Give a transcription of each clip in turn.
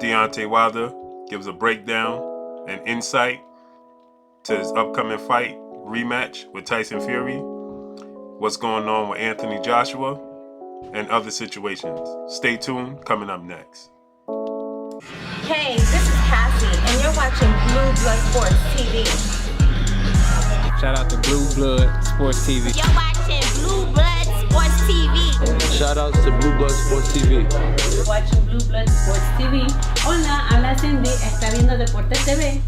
Deontay Wilder gives a breakdown and insight to his upcoming fight, rematch with Tyson Fury, what's going on with Anthony Joshua, and other situations. Stay tuned, coming up next. Hey, this is Cassie, and you're watching Blue Blood Sports TV. Shout out to Blue Blood Sports TV. You're watching Blue Blood Sports TV. Shout outs to Blue Blood Sports TV. You're watching Blue Blood Sports TV. Hola, habla Cindy, está viendo Deportes TV.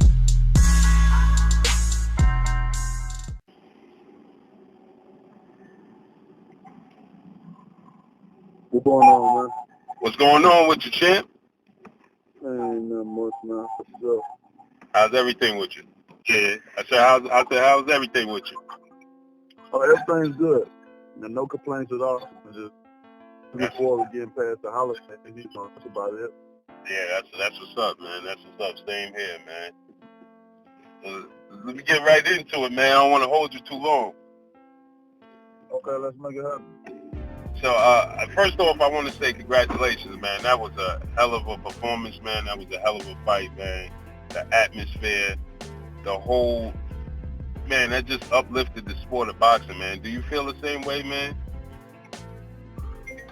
What's going on, man? What's going on with you, champ? Ain't nothing much, man. So, How's everything with you? Yeah. I said, how's everything with you? oh, everything's good. No complaints at all. I'm just looking forward to getting past the holidays. That's about it. Yeah, that's what's up, man. That's what's up. Same here, man. Let me get right into it, man. I don't want to hold you too long. Okay, let's make it happen. So, first off, I want to say congratulations, man. That was a hell of a performance, man. That was a hell of a fight, man. The atmosphere, the whole, man, that just uplifted the sport of boxing, man. Do you feel the same way, man?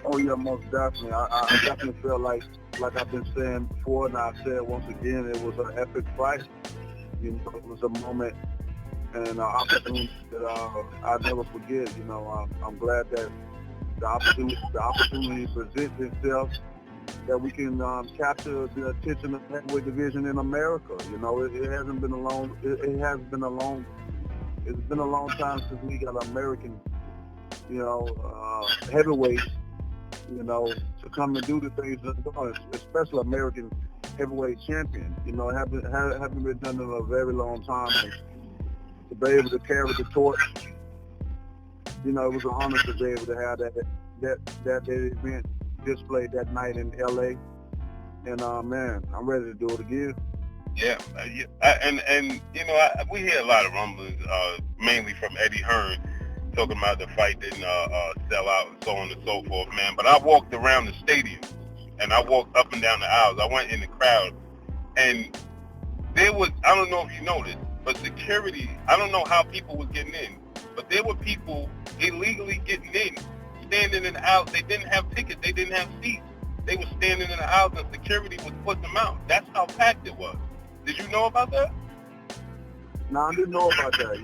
Oh, yeah, most definitely. I definitely feel like I've been saying before, and I said once again, it was an epic fight. You know, it was a moment and an opportunity that I'll never forget. You know, I'm glad that the opportunity presents itself, that we can capture the attention of the heavyweight division in America. You know, it's been a long time since we got American, you know, heavyweights, you know, to come and do the things that they're doing, especially American heavyweight champion. You know, it haven't been done in a very long time. And to be able to carry the torch, you know, it was an honor to be able to have that event displayed that night in LA. And man, I'm ready to do it again. Yeah, and you know, we hear a lot of rumblings, mainly from Eddie Hearn, talking about the fight didn't sell out and so on and so forth, man. But I walked around the stadium, and I walked up and down the aisles. I went in the crowd, and there was, I don't know if you noticed, but security, I don't know how people was getting in, but there were people illegally getting in, standing in the aisles. They didn't have tickets. They didn't have seats. They were standing in the aisles, and security was putting them out. That's how packed it was. Did you know about that? No, I didn't know about that.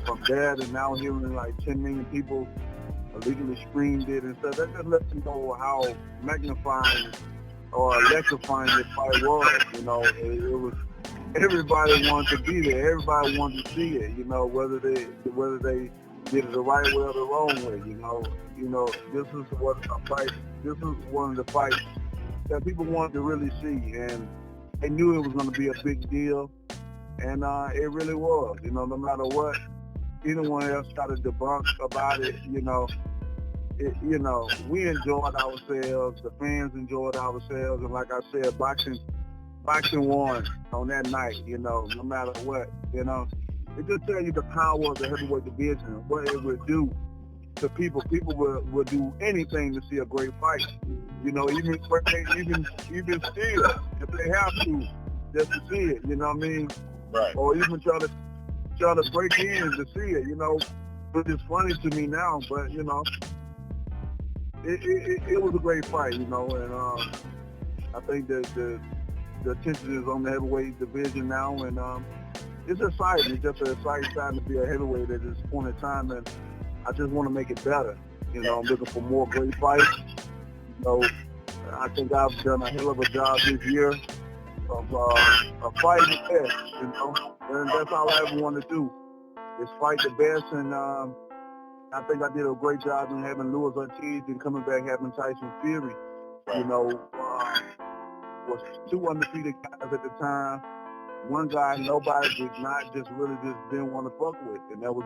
From there to now hearing like 10 million people illegally screamed it and stuff. That just lets you know how magnifying or electrifying this fight was. You know, it was, everybody wanted to be there. Everybody wanted to see it. You know, whether they did it the right way or the wrong way. You know, this is one of the fights that people wanted to really see, and they knew it was going to be a big deal, and it really was. You know, no matter what anyone else tried to debunk about it, you know, we enjoyed ourselves, the fans enjoyed ourselves, and like I said, boxing won on that night. You know, no matter what, you know. It just tells you the power of the heavyweight division, what it would do to people. People would do anything to see a great fight. You know, even still, if they have to, just to see it. You know what I mean? Right. Or even try to break in to see it. You know, but it's funny to me now. But you know, it was a great fight. You know, and I think that the attention is on the heavyweight division now, and it's exciting. It's just an exciting time to be a heavyweight at this point in time, and I just want to make it better. You know, I'm looking for more great fights. You know, I think I've done a hell of a job this year of fighting the best, you know, and that's all I ever want to do is fight the best, and I think I did a great job in having Luis Ortiz and coming back having Tyson Fury. You know, was two undefeated guys at the time. One guy nobody didn't want to fuck with, and that was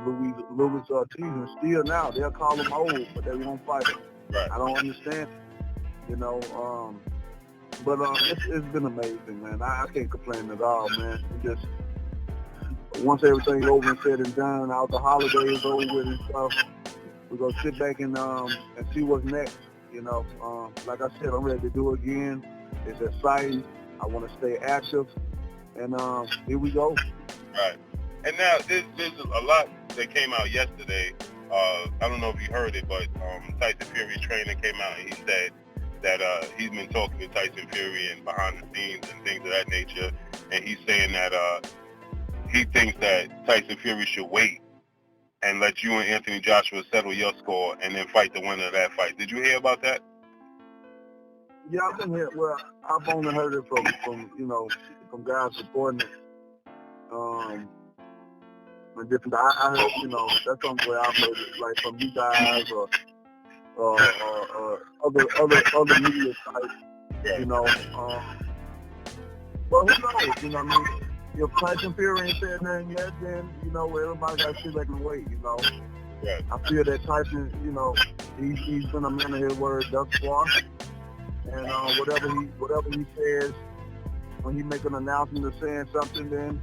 Luis Ortiz. And still now, they'll call him old, but they won't fight him. Right. I don't understand, you know. But it's been amazing, man. I can't complain at all, man. Just once everything's over and said and done, out the holidays over with and stuff, we're gonna sit back and see what's next. You know, like I said, I'm ready to do it again. It's exciting. I want to stay active, and here we go. Right. And now there's a lot that came out yesterday. I don't know if you heard it, but Tyson Fury's trainer came out and he said that he's been talking to Tyson Fury and behind the scenes and things of that nature, and he's saying that he thinks that Tyson Fury should wait and let you and Anthony Joshua settle your score and then fight the winner of that fight. Did you hear about that? Yeah, I've been here. Well, I've only heard it from guys reporting it. And different. I heard, that's somewhere I've heard it, like from you guys or other media sites. Yeah. Well, who knows? What I mean? If Tyson Fury ain't said nothing yet, then everybody got to sit back and wait. Yeah. I feel that Tyson, he's been a man of his word thus far, and whatever he says when he make an announcement or saying something, then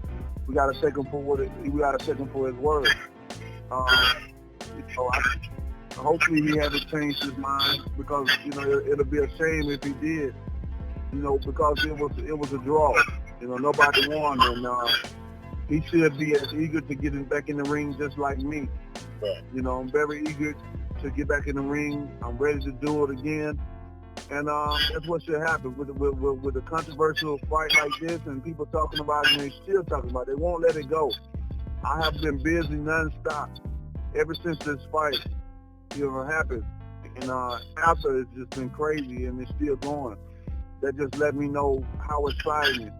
we got to take him for his word. Hopefully he hasn't changed his mind, because it'll be a shame if he did. Because it was a draw. Nobody won, and he should be as eager to get back in the ring just like me. Right. I'm very eager to get back in the ring. I'm ready to do it again, and that's what should happen with a controversial fight like this, and people talking about it, and they still talking about it. They won't let it go. I have been busy nonstop ever since this fight happened, and after it's just been crazy, and it's still going. That just let me know how exciting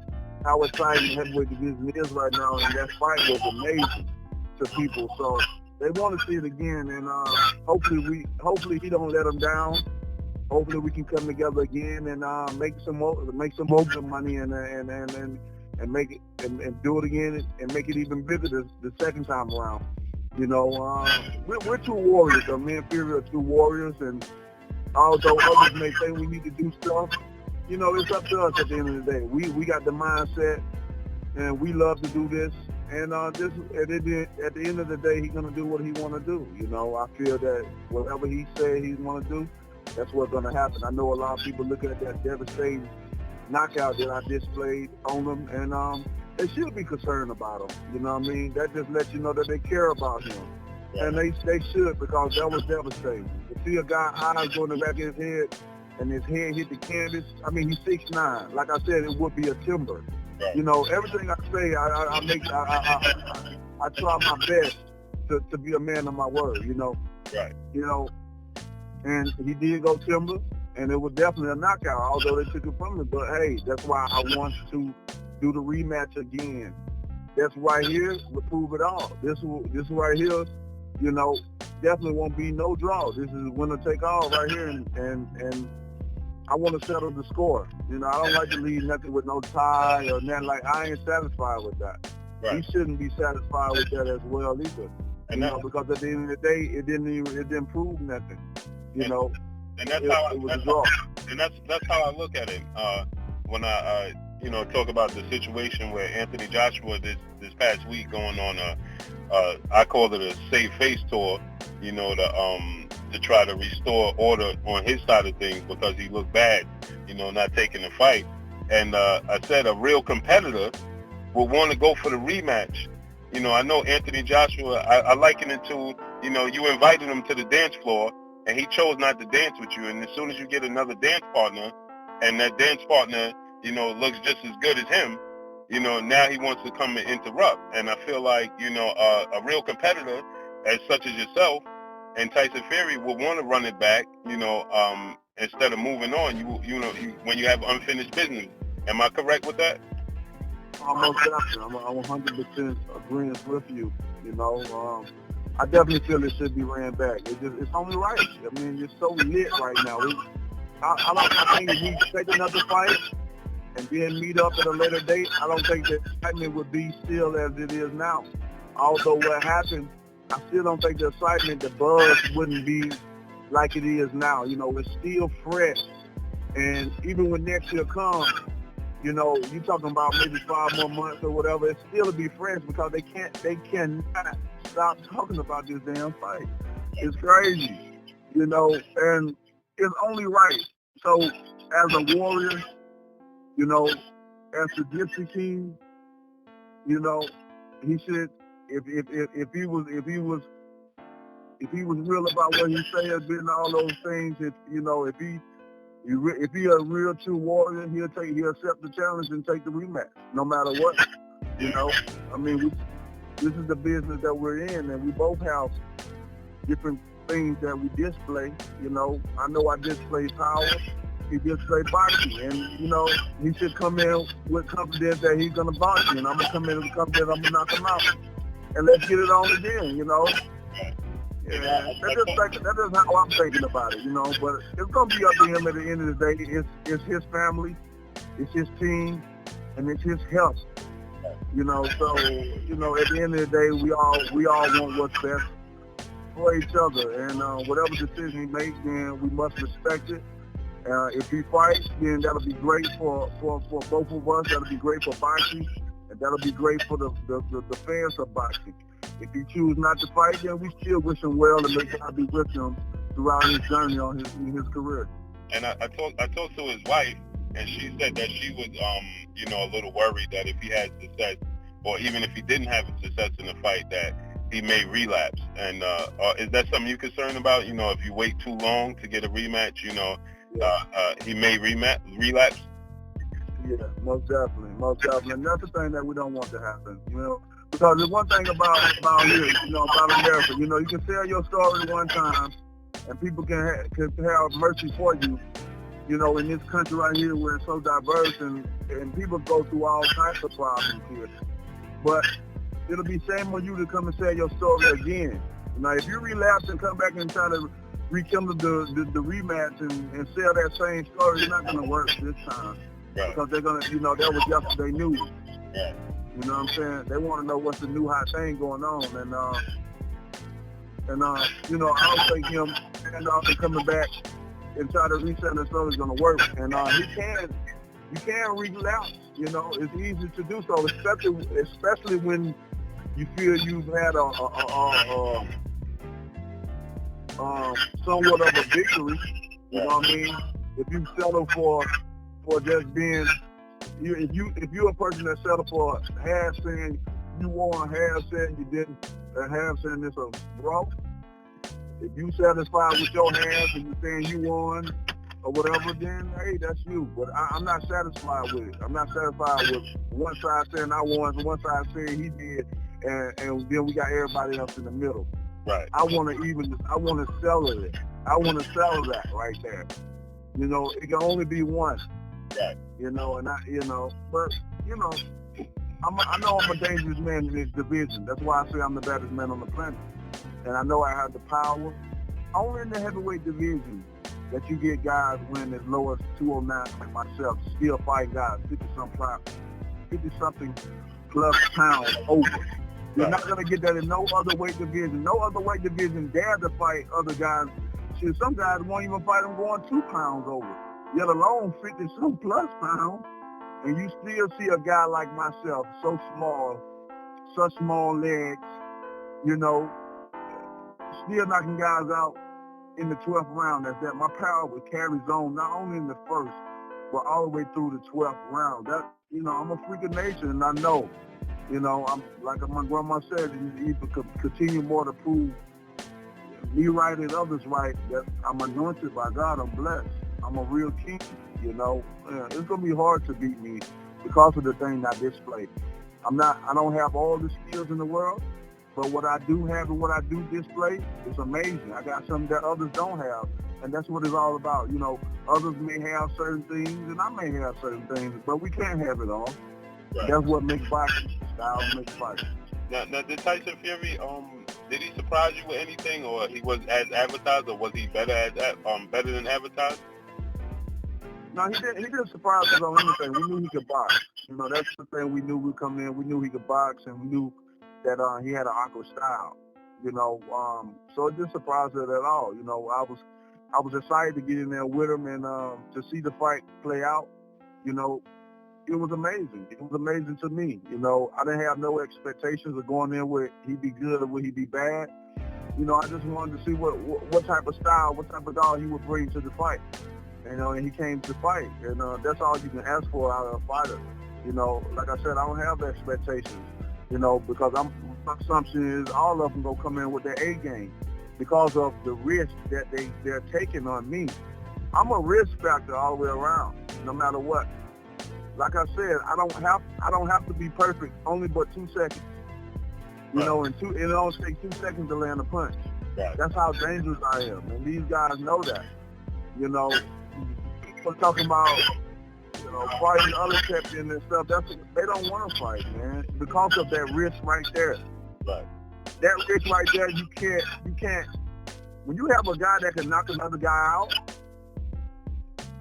heavyweight division is right now, and that fight was amazing to people. So they want to see it again, and hopefully he don't let them down. Hopefully we can come together again and make some more good money and make it and do it again and make it even bigger the second time around. We're two warriors. Me and Fury are two warriors, and although others may think we need to do stuff, it's up to us at the end of the day. We got the mindset, and we love to do this. And at the end of the day, he's gonna do what he want to do. I feel that whatever he said he want to do, that's what's gonna happen. I know a lot of people looking at that devastating knockout that I displayed on them, and they should be concerned about him. You know what I mean? That just lets you know that they care about him, and they should, because that was devastating. To see a guy eyes go in the back of his head, and his head hit the canvas. I mean, he's 6'9". Like I said, it would be a timber. Right. Everything I say, I try my best to be a man of my word. Right. And he did go timber, and it was definitely a knockout, although they took it from me. But hey, that's why I want to do the rematch again. That's right here will prove it all. This right here, definitely won't be no draw. This is winner take all right here, and I want to settle the score. I don't like to leave nothing with no tie or nothing. Like, I ain't satisfied with that. Right. He shouldn't be satisfied with that as well either. And because at the end of the day, it didn't prove nothing. And that's it was a draw. And that's how I look at it. When I talk about the situation where Anthony Joshua this past week going on I call it a save face tour, to try to restore order on his side of things, because he looked bad, not taking the fight. And I said a real competitor would want to go for the rematch. I know Anthony Joshua, I liken it to, you invited him to the dance floor and he chose not to dance with you. And as soon as you get another dance partner, and that dance partner, looks just as good as him, now he wants to come and interrupt. And I feel like, a real competitor as such as yourself and Tyson Fury will want to run it back, instead of moving on, when you have unfinished business. Am I correct with that? Almost definitely. I'm 100% agreeing with you. I definitely feel it should be ran back. It's only right. I mean, it's so lit right now. I think if we take another fight and then meet up at a later date, I don't think the excitement would be still as it is now. Although what happened, I still don't think the excitement, the buzz wouldn't be like it is now. It's still fresh. And even when next year comes, you're talking about maybe 5 more months or whatever, it still will be fresh, because they cannot stop talking about this damn fight. It's crazy, and it's only right. So as a warrior, You know, as the Gypsy King, you know, he should, if he was real about what he said, doing all those things, if he a real true warrior, he'll accept the challenge and take the rematch, no matter what. You know, I mean, this is the business that we're in, and we both have different things that we display. You know I display power. He display boxing, and you know he should come in with confidence that he's gonna box me, and I'm gonna come in with confidence I'm gonna knock him out, and let's get it on again. You know. Yeah, that is how I'm thinking about it, you know. But it's gonna be up to him at the end of the day. It's his family, it's his team, and it's his health. You know, so you know, at the end of the day, we all want what's best for each other, and whatever decision he makes, then we must respect it. If he fights, then that'll be great for both of us. That'll be great for boxing, and that'll be great for the fans of boxing. If he chooses not to fight, then we still wish him well and may God be with him throughout his journey on his career. And I talked to his wife, and she said that she was, you know, a little worried that if he had success, or even if he didn't have success in the fight, that he may relapse. And is that something you're concerned about? You know, if you wait too long to get a rematch, you know, he may relapse? Yeah, most definitely. And that's the thing that we don't want to happen, you know. Because the one thing about here, you know, about America, you know, you can tell your story one time, and people can have mercy for you. You know, in this country right here, where it's so diverse, and people go through all types of problems here. But it'll be shame on you to come and tell your story again. Now, if you relapse and come back and try to rekindle the rematch and sell that same story, it's not going to work this time. Right. Because they're going to, you know, that was yesterday news. Yeah. You know what I'm saying? They want to know what's the new hot thing going on, and you know, I don't think him and coming back and try to reset the story is going to work. And you can relapse. You know, it's easy to do so, especially when you feel you've had somewhat of a victory. You know what I mean? If you settle for just being if you're a person that settled for half saying you won, half saying you didn't, and half saying it's a draw, if you satisfied with your half and you're saying you won or whatever, then hey, that's you. But I'm not satisfied with it. I'm not satisfied with one side saying I won, and one side saying he did, and then we got everybody else in the middle. Right. I want to settle it. I want to settle that right there. You know, it can only be one. Right. You know, but you know, I know I'm a dangerous man in this division. That's why I say I'm the baddest man on the planet. And I know I have the power. Only in the heavyweight division that you get guys winning as low as 209 like myself, still fighting guys 50-something plus pounds over. You're not going to get that in no other weight division. No other weight division dare to fight other guys. Shit, some guys won't even fight them going 2 pounds over, yet alone 50-some plus pounds. And you still see a guy like myself, so small, such small legs, you know, still knocking guys out in the 12th round. That's that. My power carries on not only in the first, but all the way through the 12th round. That, you know, I'm a freak of nature, and I know, you know, I'm like my grandma said, you continue more to prove me right and others right, that I'm anointed by God, I'm blessed. I'm a real king, you know. It's gonna be hard to beat me because of the thing I display. I don't have all the skills in the world, but what I do have and what I do display is amazing. I got something that others don't have, and that's what it's all about. You know, others may have certain things, and I may have certain things, but we can't have it all. Right. That's what makes boxing. Style makes boxing. Now, did Tyson Fury, did he surprise you with anything, or he was as advertised, or was he better than advertised? No, he didn't surprise us on anything. We knew he could box. You know, that's the thing we knew would come in. We knew he could box, and we knew that he had an awkward style. You know, so it didn't surprise us at all. You know, I was excited to get in there with him and to see the fight play out. You know, it was amazing. It was amazing to me. You know, I didn't have no expectations of going in where he'd be good or where he'd be bad. You know, I just wanted to see what type of style, what type of dog he would bring to the fight. You know, and he came to fight. And that's all you can ask for out of a fighter. You know, like I said, I don't have expectations, you know, because my assumption is all of them going to come in with their A game because of the risk that they're taking on me. I'm a risk factor all the way around, no matter what. Like I said, I don't have to be perfect, only but 2 seconds. You know, and it only takes 2 seconds to land a punch. Right. That's how dangerous I am, and these guys know that. You know, people talking about, you know, fighting other champions and stuff. They don't want to fight, man, because of that risk right there. Right. That risk right there, you can't. When you have a guy that can knock another guy out,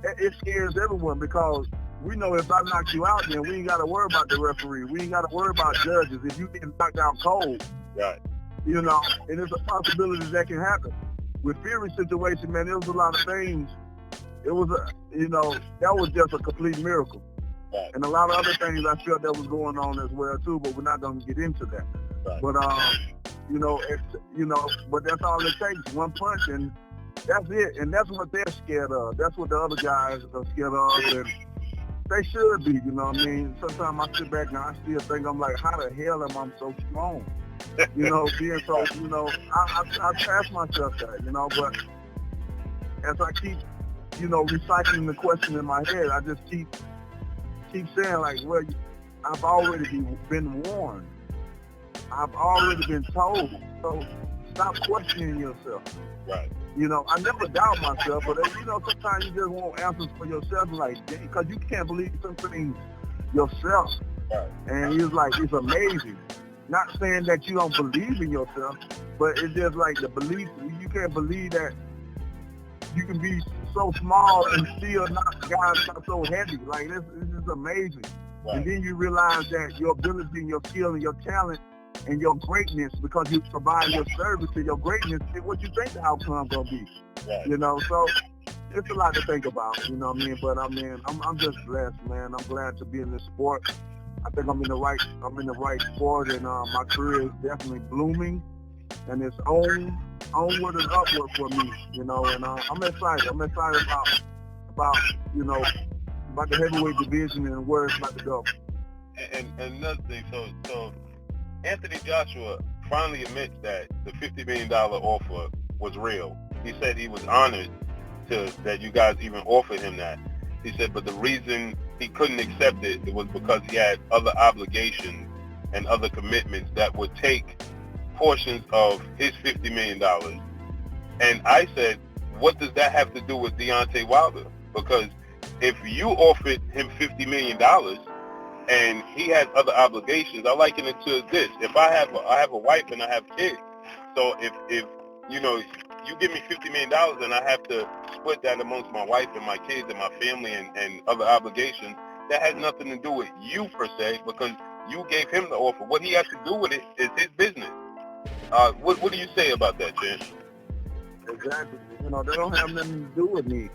it scares everyone because we know if I knock you out, then we ain't got to worry about the referee. We ain't got to worry about judges. If you get knocked out cold, right. You know, and there's a possibility that can happen. With Fury's situation, man, there was a lot of things. It was, you know, that was just a complete miracle. Right. And a lot of other things I felt that was going on as well, too, but we're not going to get into that. Right. But, but that's all it takes, one punch, and that's it. And that's what they're scared of. That's what the other guys are scared of. And they should be, you know what I mean? Sometimes I sit back and I still think, I'm like, how the hell am I so strong? You know, being so, you know, I ask myself that, you know, but as I keep, you know, recycling the question in my head, I just keep saying, like, well, I've already been warned. I've already been told. So stop questioning yourself. Right. You know, I never doubt myself, but, you know, sometimes you just want answers for yourself, like, because you can't believe some things yourself. Right. And it's like, it's amazing. Not saying that you don't believe in yourself, but it's just like the belief. You can't believe that you can be so small and still not guys not so heavy. Like this is amazing. Right. And then you realize that your ability and your skill and your talent and your greatness, because you provide your service to your greatness, is what you think the outcome gonna be. Right. You know, so it's a lot to think about. You know what I mean? But I mean, I'm just blessed, man. I'm glad to be in this sport. I think I'm in the right sport, and my career is definitely blooming, and it's onward and upward for me, you know. And I'm excited. I'm excited about you know, about the heavyweight division and where it's about to go. And another thing, so Anthony Joshua finally admits that the $50 million offer was real. He said he was honored that you guys even offered him that. He said, but the reason he couldn't accept it was because he had other obligations and other commitments that would take portions of his $50 million. And I said, what does that have to do with Deontay Wilder? Because if you offered him $50 million and he has other obligations, I liken it to this. If I have a wife and I have kids, so if you know, you give me $50 million and I have to split that amongst my wife and my kids and my family and other obligations, that has nothing to do with you per se, because you gave him the offer. What he has to do with it is his business. What do you say about that, Jen? Exactly. You know, they don't have nothing to do with me.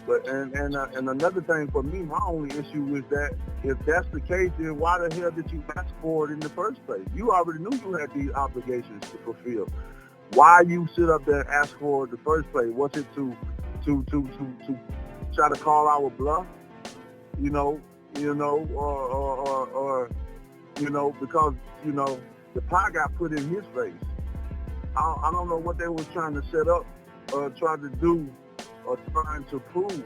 But and another thing for me, my only issue is that if that's the case, then why the hell did you ask for it in the first place? You already knew you had these obligations to fulfill. Why you sit up there and ask for it in the first place? Was it to try to call our bluff? You know, or you know, because you know the pie got put in his face. I don't know what they were trying to set up or try to do or trying to prove.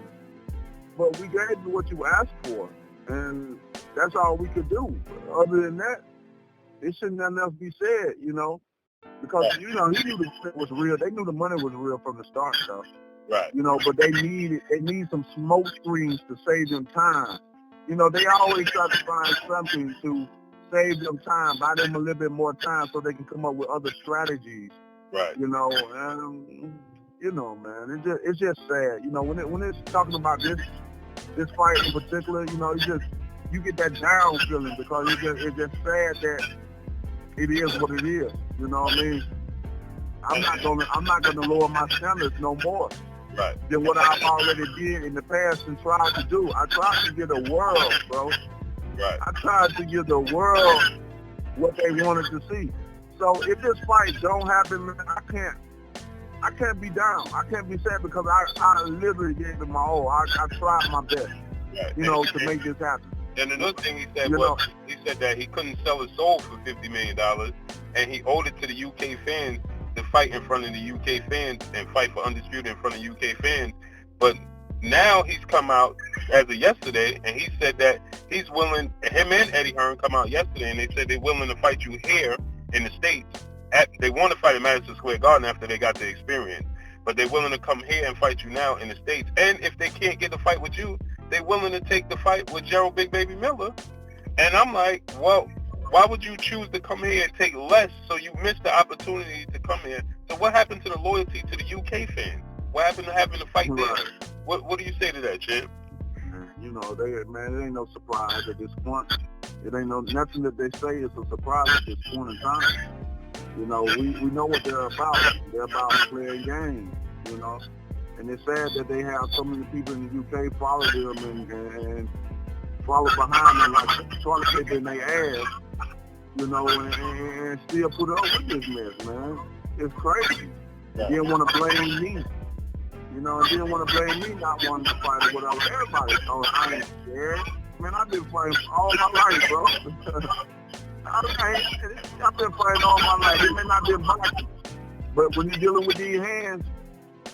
But we gave you what you asked for, and that's all we could do. Other than that, it shouldn't nothing else be said, you know, because, you know, he knew the money was real. They knew the money was real from the start, though. Right. You know, but they need some smoke screens to save them time. You know, they always try to find something to save them time, buy them a little bit more time so they can come up with other strategies. Right. You know, you know, man, it's just sad. You know, when it's talking about this fight in particular, you know, you get that down feeling because it's just sad that it is what it is. You know what I mean? I'm not gonna lower my standards no more. Right. Than what I've already did in the past and tried to do. I tried to give the world, bro. Right. I tried to give the world what they wanted to see. So if this fight don't happen, man, I can't be down. I can't be sad because I literally gave it my all. I tried my best, you know, to make this happen. And another thing he said was, he said that he couldn't sell his soul for $50 million, and he owed it to the UK fans to fight in front of the UK fans and fight for Undisputed in front of UK fans. But now he's come out as of yesterday, and he said that he's willing, him and Eddie Hearn come out yesterday, and they said they're willing to fight you here in the States. They want to fight at Madison Square Garden after they got the experience, but they're willing to come here and fight you now in the States. And if they can't get the fight with you, they're willing to take the fight with Gerald Big Baby Miller. And I'm like, well, why would you choose to come here and take less so you missed the opportunity to come here? So what happened to the loyalty to the UK fans? What happened to having to fight there? What do you say to that, Champ? You know, it ain't no surprise at this point. It ain't nothing that they say is a surprise at this point in time. You know, we know what they're about. They're about playing games, you know. And it's sad that they have so many people in the UK follow them and follow behind them like toilet paper in their ass, you know, and still put up with this mess, man. It's crazy. They didn't want to blame me. You know, they didn't want to blame me not wanting to fight or whatever. Everybody told I ain't scared. Man, I've been fighting all my life, bro. I've been fighting all my life. It may not be boxing, but when you're dealing with these hands,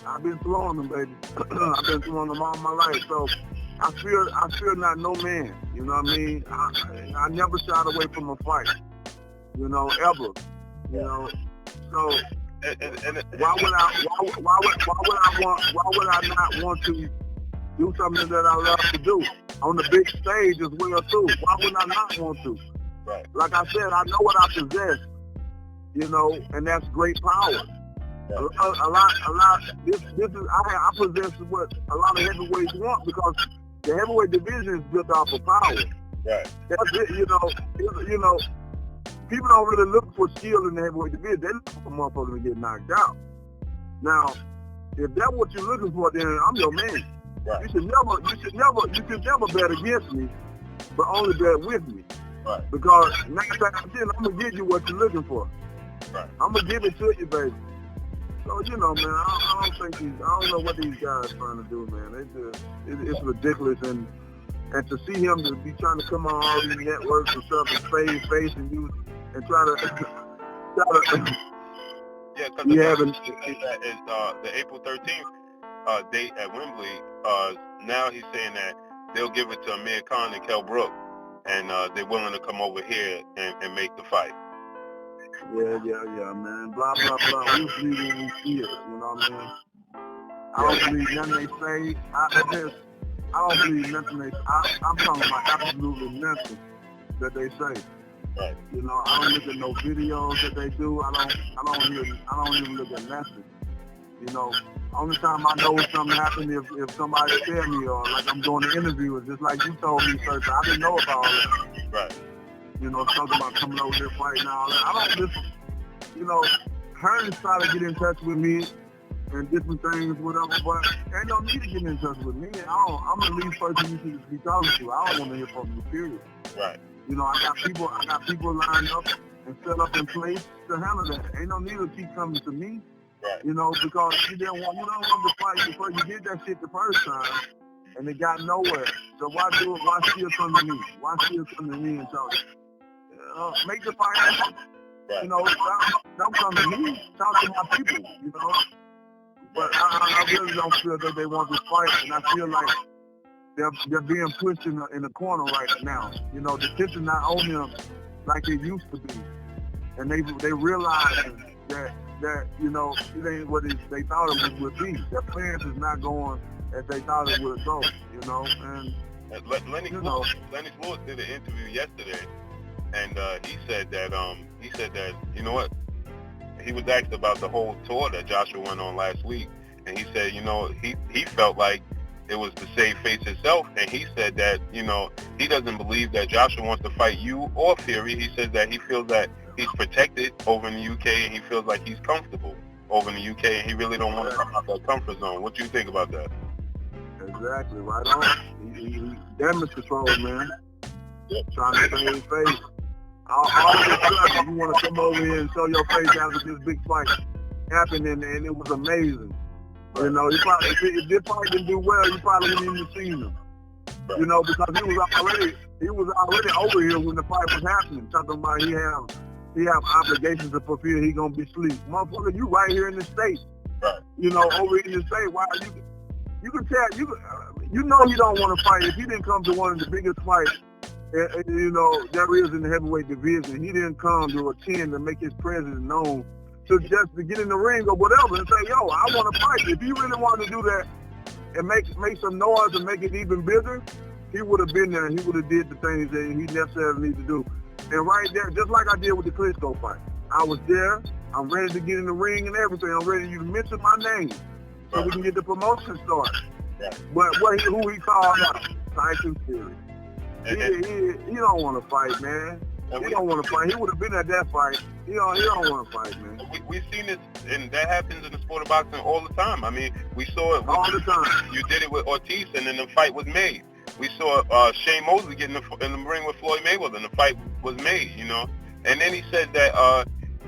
I've been throwing them, baby. I've been throwing them all my life. So I feel not no man. You know what I mean? I never shied away from a fight. You know, ever. You know, so why would I not want to do something that I love to do on the big stage as well too? Why would I not want to? Right. Like I said, I know what I possess, you know, and that's great power. A lot. This is I possess what a lot of heavyweights want because the heavyweight division is built off of power. Right. That's it. You know, people don't really look for skill in the heavyweight division. They look for motherfuckers to get knocked out. Now, if that's what you're looking for, then I'm your man. Right. You should never bet against me, but only bet with me. Right. Because 9 times out of 10, I'm gonna give you what you're looking for. Right. I'm gonna give it to you, baby. So you know, man, I don't know what these guys are trying to do, man. It's ridiculous, and to see him to be trying to come on all these networks and stuff and face and use and try to yeah, because the April 13th date at Wembley. Now he's saying that they'll give it to Amir Khan and Kell Brook, and they're willing to come over here and make the fight. Yeah, man. Blah, blah, blah. We believe when we see it, you know what I mean? I don't believe nothing they say. I don't believe nothing they say. I'm talking about absolutely nothing that they say. Right. You know, I don't look at no videos that they do. I don't even look at nothing. You know, only time I know something happened if somebody tell me or like I'm doing an interview, it's just like you told me, sir. I didn't know about all that. Right. You know, talking about coming over here fighting and all that. I don't just, you know, Hearn's trying to get in touch with me and different things, whatever, but ain't no need to get in touch with me. I'm the least person you should be talking to. I don't want to hear from you, period. Right. You know, I got people lined up and set up in place to handle that. Ain't no need to keep coming to me. Right. You know, because you don't want to fight before you did that shit the first time, and it got nowhere. So why do it? Why still come to me? Why still come to me and talk? Make the fight happen. Right. You know, don't come to me. Talk to my people. You know, but I really don't feel that they want this fight, and I feel like they're being pushed in the corner right now. You know, the tension not on them like it used to be, and they realize that you know it ain't what they thought it would be. Their plans is not going as they thought it would go. You know, and Lenny Lewis did an interview yesterday, and he said that you know what, he was asked about the whole tour that Joshua went on last week, and he said, you know, he felt like it was to save face itself, and he said that, you know, he doesn't believe that Joshua wants to fight you or Fury. He says that he feels that he's protected over in the UK, and he feels like he's comfortable over in the UK, and he really don't want to come out that comfort zone. What do you think about that? Exactly, right on. He damage control, man. Yep. Trying to save face. All this stuff, if you want to come over here and show your face after this big fight, happened, and it was amazing. You know, he probably, if this fight didn't do well, you probably wouldn't even seen him. You know, because he was already over here when the fight was happening, talking about he have obligations to fulfill. He gonna be asleep, motherfucker. You right here in the States. Right. You know, over in the States. Why you can tell you know he don't want to fight. If he didn't come to one of the biggest fights, you know, there is in the heavyweight division, he didn't come to attend to make his presence known, to just to get in the ring or whatever and say, yo, I want to fight. If he really wanted to do that and make some noise and make it even bigger, he would have been there and he would have did the things that he necessarily need to do. And right there, just like I did with the Klitschko fight, I was there. I'm ready to get in the ring and everything. I'm ready you to mention my name so we can get the promotion started. Right. But who he called out? Tyson Fury. He don't want to fight, man. He don't want to fight. He would have been at that fight. He don't want to fight, man. We've seen this, and that happens in the sport of boxing all the time. I mean, we saw it all the time. You did it with Ortiz, and then the fight was made. We saw Shane Mosley get in the ring with Floyd Mayweather, and the fight was made, you know. And then he said that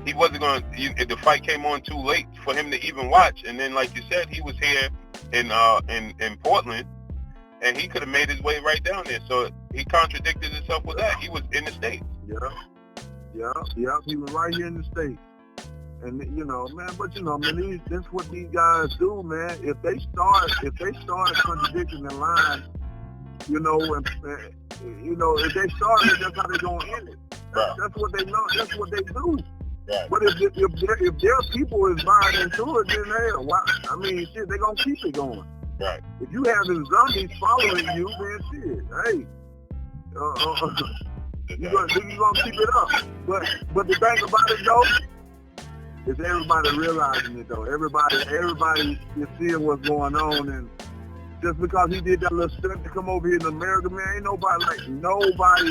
he wasn't going to, the fight came on too late for him to even watch. And then, like you said, he was here in Portland, and he could have made his way right down there. So he contradicted himself with that. He was in the States. Yeah. He was right here in the States. And you know, man, but you know, man, that's what these guys do, man. If they start contradicting the line, you know, and you know, if they start it, that's how they're gonna end it. That's what they know. That's what they do. Right. But if their people is buying into it, then hell, why? I mean, shit, they gonna keep it going. Right. If you have the zombies following you, then shit, hey, you gonna keep it up. But the thing about it though, is everybody realizing it though. Everybody is seeing what's going on, and just because he did that little stunt to come over here in America, man, ain't nobody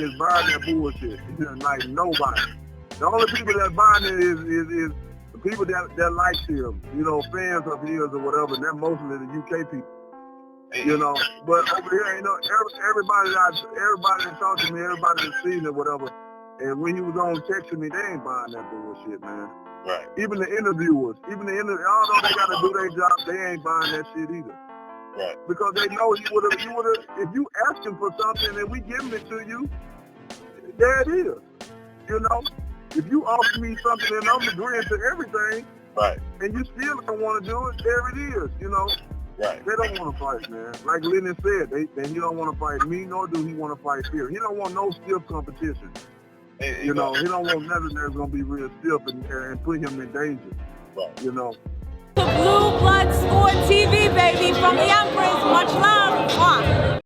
is buying that bullshit. Like nobody. The only people that buying it is the people that likes him, you know, fans of his or whatever. And they're mostly the UK people. You know, but over here, you know, everybody that talked to me, everybody that seen it, whatever, and when he was on texting me, they ain't buying that bullshit, man. Right. Even the interviewers, although they got to do their job, they ain't buying that shit either. Right. Because they know he would have, if you ask him for something and we giving it to you, there it is. You know, if you offer me something and I'm agreeing to everything, right, and you still don't want to do it, there it is, you know. Right. They don't want to fight, man. Like Lennon said, he don't want to fight me, nor do he want to fight Fear. He don't want no stiff competition. You know, he don't want nothing that's going to be real stiff and put him in danger. Right. You know. Blue Blood Sport TV, baby, from the Empress. Much love.